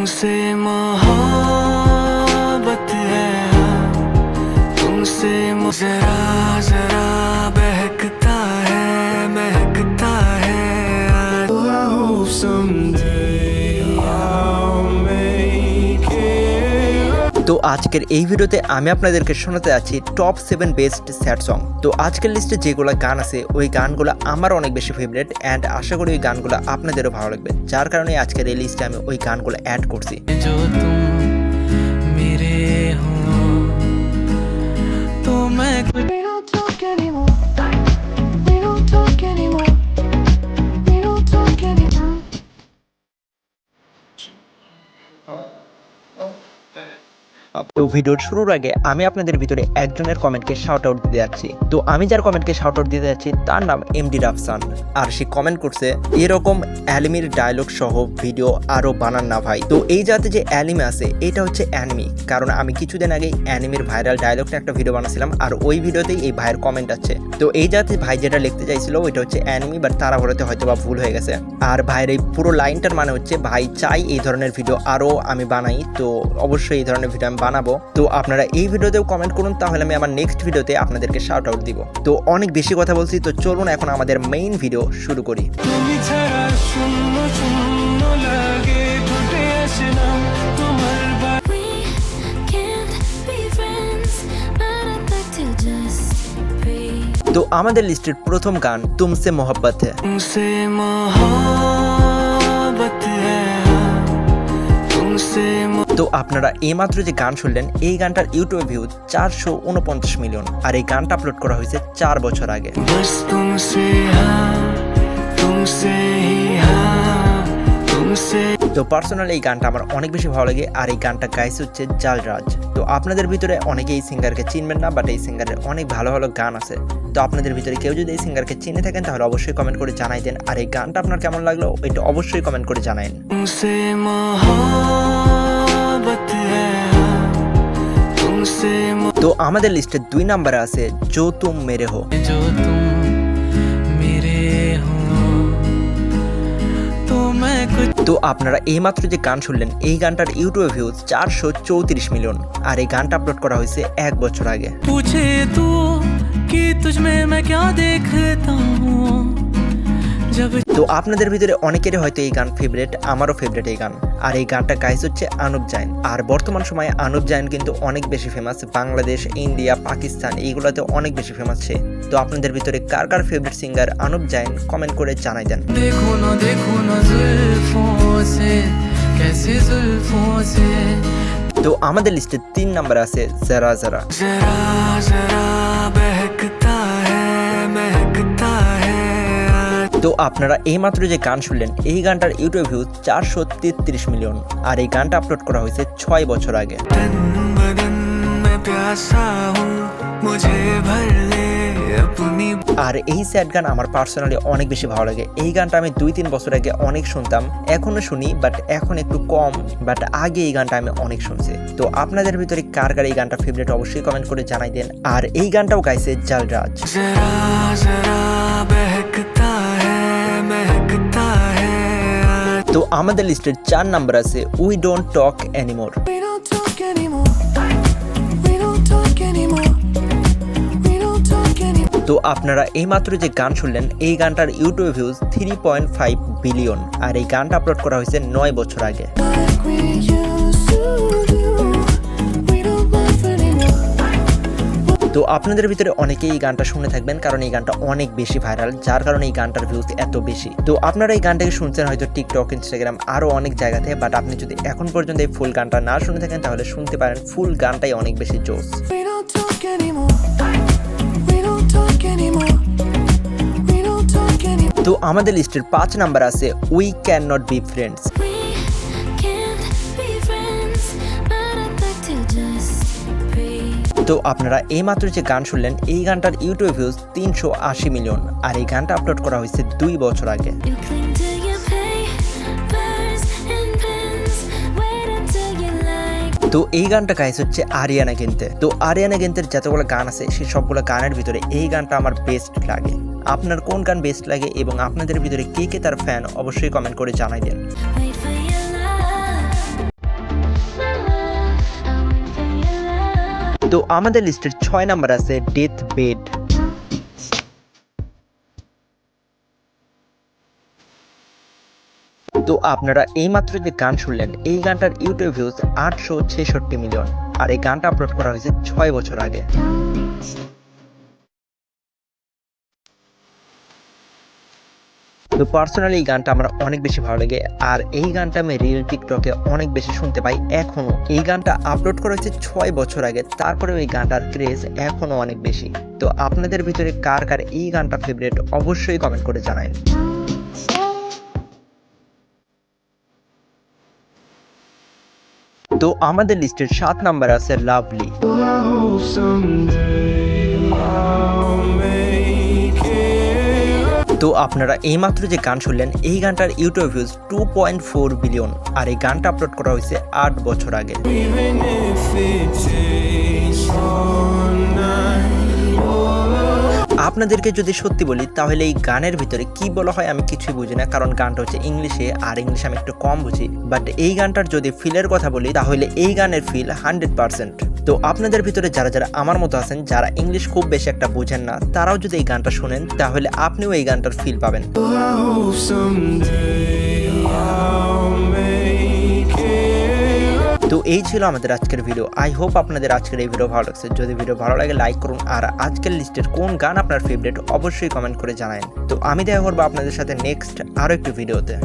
तुमसे मोहब्बत है तुमसे जरा जरा बहकता है I hope someday I'll make it। তো আজকের এই ভিডিওতে আমি আপনাদেরকে শোনাতে যাচ্ছি টপ 7 বেস্ট স্যাড সং। তো আজকের লিস্টে যেগুলো গান আছে ওই গানগুলো আমার অনেক বেশি ফেভারিট অ্যান্ড আশা করি ওই গানগুলো আপনাদেরও ভালো লাগবে, যার কারণে আজকের এই লিস্টে আমি ওই গানগুলো অ্যাড করছি। তো ভিডিওর শুরুর আগে আমি আপনাদের ভিতরে একজনের কমেন্টকে শাউট আউট দিতে যাচ্ছি। তো আমি যার কমেন্টকে শাউট আউট দিতে যাচ্ছি তার নাম এমডি রাফসান, আর সে কমেন্ট করছে এরকম অ্যানিমির ডায়লগ সহ ভিডিও আরো বানান না ভাই। তো এই জাতে যে অ্যানিমে আছে এটা হচ্ছে অ্যানিমি, কারণ আমি কিছুদিন আগে অ্যানিমির ভাইরাল ডায়লগটা একটা ভিডিও বানাছিলাম আর ওই ভিডিওতেই এই ভাইয়ের কমেন্ট আছে। তো এই জাতে ভাই যেটা লিখতে চাইছিল ওইটা হচ্ছে অ্যানিমি, বাট তারা বলতে হয়তো বা ভুল হয়ে গেছে। আর ভাইয়ের এই পুরো লাইনটার মানে হচ্ছে ভাই চাই এই ধরনের ভিডিও আরো আমি বানাই, তো অবশ্যই এই ধরনের ভিডিও আমি বানাবো। তো আপনারা এই ভিডিওতেও কমেন্ট করুন, তাহলে আমি আমার নেক্সট ভিডিওতে আপনাদেরকে শাউট আউট দিব। তো অনেক বেশি কথা বলছি, তো চলুন এখন আমাদের মেইন ভিডিও শুরু করি। তো আমাদের লিস্টের প্রথম গান তুমসে মোহব্বত হ্যায়। তো আপনারা এইমাত্র যে গান শুনলেন এই গানটার ইউটিউব ভিউ 449 মিলিয়ন, আর এই গানটা আপলোড করা হয়েছে 4 বছর আগে। তো পার্সোনালি এই গানটা আমার অনেক বেশি ভালো লাগে, আর এই গানটা গাইছে হচ্ছে জালরাজ। তো আপনাদের ভিতরে অনেকে এই সিঙ্গারকে চিনবেন না, বাট এই সিঙ্গারের অনেক ভালো ভালো গান আছে। তো আপনাদের ভিতরে কেউ যদি এই সিঙ্গারকে চিনে থাকেন তাহলে অবশ্যই কমেন্ট করে জানাই দেন, আর এই গানটা আপনার কেমন লাগলো এটা অবশ্যই কমেন্ট করে জানাইন। তো আমাদের লিস্টে 2 নম্বরে আছে জো তুম মেরে হো। তো আপনারা এইমাত্র যে গান শুনলেন এই গানটার ইউটিউব ভিউজ 434 মিলিয়ন, আর এই গানটা আপলোড করা হয়েছে 1 বছর আগে। তো আপনাদের ভিতরে অনেকেরই হয়তো এই গান ফেভারিট, আমারও ফেভারিট এই গান। আর এই গানটা গাইছে হচ্ছে আনুপ জাইন, আর বর্তমান সময়ে আনুপ জাইন কিন্তু অনেক বেশি ফেমাস, বাংলাদেশ, ইন্ডিয়া, পাকিস্তান এইগুলোতে অনেক বেশি ফেমাস সে। তো আপনাদের ভিতরে কার কার favourite singer Anup Zain comment করে জানাই দেন। তো আমাদের লিস্টে 3 নম্বরে আছে জরা জরা। তো আপনারা এইমাত্র যে গান শুনলেন এই গানটার ইউটিউব ভিউ 433 মিলিয়ন, আর এই গানটা আপলোড করা হয়েছে 6 বছর আগে। আর এই স্যাড গান আমার পার্সোনালি অনেক বেশি ভালো লাগে। এই গানটা আমি 2-3 বছর আগে অনেক শুনতাম, এখনো শুনি বাট এখন একটু কম, বাট আগে এই গানটা আমি অনেক শুনছি। তো আপনাদের ভিতরে কার কার এই গানটা ফেভারিট অবশ্যই কমেন্ট করে জানাই দেন। আর এই গানটাও গাইছে জালরাজ। তো আমাদের লিস্টের 4 নাম্বার আছে উই ডোন্ট টক এনিমোর। তো আপনারা এইমাত্র যে গান শুনলেন এই গানটার ইউটিউব ভিউজ 3.5 বিলিয়ন, আর এই গানটা আপলোড করা হয়েছে 9 বছর আগে। তো আপনাদের ভিতরে অনেকেই এই গানটা শুনে থাকবেন, কারণ এই গানটা অনেক বেশি ভাইরাল, যার কারণে এই গানটার ভিউজ এত বেশি। তো আপনারা এই গানটাকে শুনছেন হয়তো টিকটক, ইনস্টাগ্রাম আরো অনেক জায়গাতে, বাট আপনি যদি এখন পর্যন্ত এই ফুল গানটা না শুনে থাকেন তাহলে শুনতে পারেন, ফুল গানটাই অনেক বেশি জোস। তো আমাদের লিস্টের 5 নাম্বার আছে we can not be friends. তো আপনারা এইমাত্র যে গান শুনলেন এই গানটার ইউটিউব ভিউজ 380 মিলিয়ন, আর এই গানটা আপলোড করা হয়েছে 2 বছর আগে। তো এই গানটা গাইছে হচ্ছে আরিয়ানা গেন্তে। তো আরিয়ানা গেন্তের যতগুলো গান আছে সেই সবগুলো গানের ভিতরে এই গানটা আমার বেস্ট লাগে। আপনার কোন গান বেস্ট লাগে এবং আপনাদের ভিতরে কে কে তার ফ্যান অবশ্যই কমেন্ট করে জানাই দেন। তো আমাদের লিস্টের 6 নাম্বার আছে ডেথ বেড। তো আপনারা এইমাত্র যে গান শুনলেন, এই গানটার ইউটিউব ভিউজ 866 মিলিয়ন, আর এই গানটা আপলোড করা হয়েছে 6 বছর আগে। তো পার্সোনালি এই গানটা আমার অনেক বেশি ভালো লাগে, আর এই গানটা আমি রিল টিকটকে অনেক বেশি শুনতে পাই এখনো। এই গানটা আপলোড করা হয়েছে 6 বছর আগে, তারপরেও এই গানটার ক্রেজ এখনো অনেক বেশি। তো আপনাদের ভিতরে কার কার এই গানটা ফেভারিট অবশ্যই কমেন্ট করে জানাবেন। তো আমাদের লিস্টের 7 নাম্বার আছে lovely. I hope someday I'll make it. তো আপনারা এইমাত্র যে গান শুনলেন, এই গানটার ইউটিউব ভিউজ 2.4 বিলিয়ন, আর এই গানটা আপলোড করা হয়েছে 8 বছর আগে। Even if it takes all night. আপনাদেরকে যদি সত্যি বলি তাহলে এই গানের ভিতরে কি বলা হয় আমি কিছুই বুঝি না, কারণ গানটা হচ্ছে ইংলিশে, আর ইংলিশ আমি একটু কম বুঝি। বাট এই গানটার যদি ফিলের কথা বলি তাহলে এই গানের ফিল 100%। তো আপনাদের ভিতরে যারা যারা আমার মতো আছেন, যারা ইংলিশ খুব বেশি একটা বুঝেন না, তারাও যদি এই গানটা শোনেন তাহলে আপনিও এই গানটার ফিল পাবেন। I hope someday I'll make it. তো এই ছিল আমাদের আজকের ভিডিও। আই হোপ আপনাদের আজকের এই ভিডিও ভালো লাগছে। যদি ভিডিও ভালো লাগে লাইক করুন, আর আজকের লিস্টের কোন গান আপনার ফেভারিট অবশ্যই কমেন্ট করে জানাবেন। তো আমি দেখা করবো আপনাদের সাথে নেক্সট আরো একটি ভিডিওতে।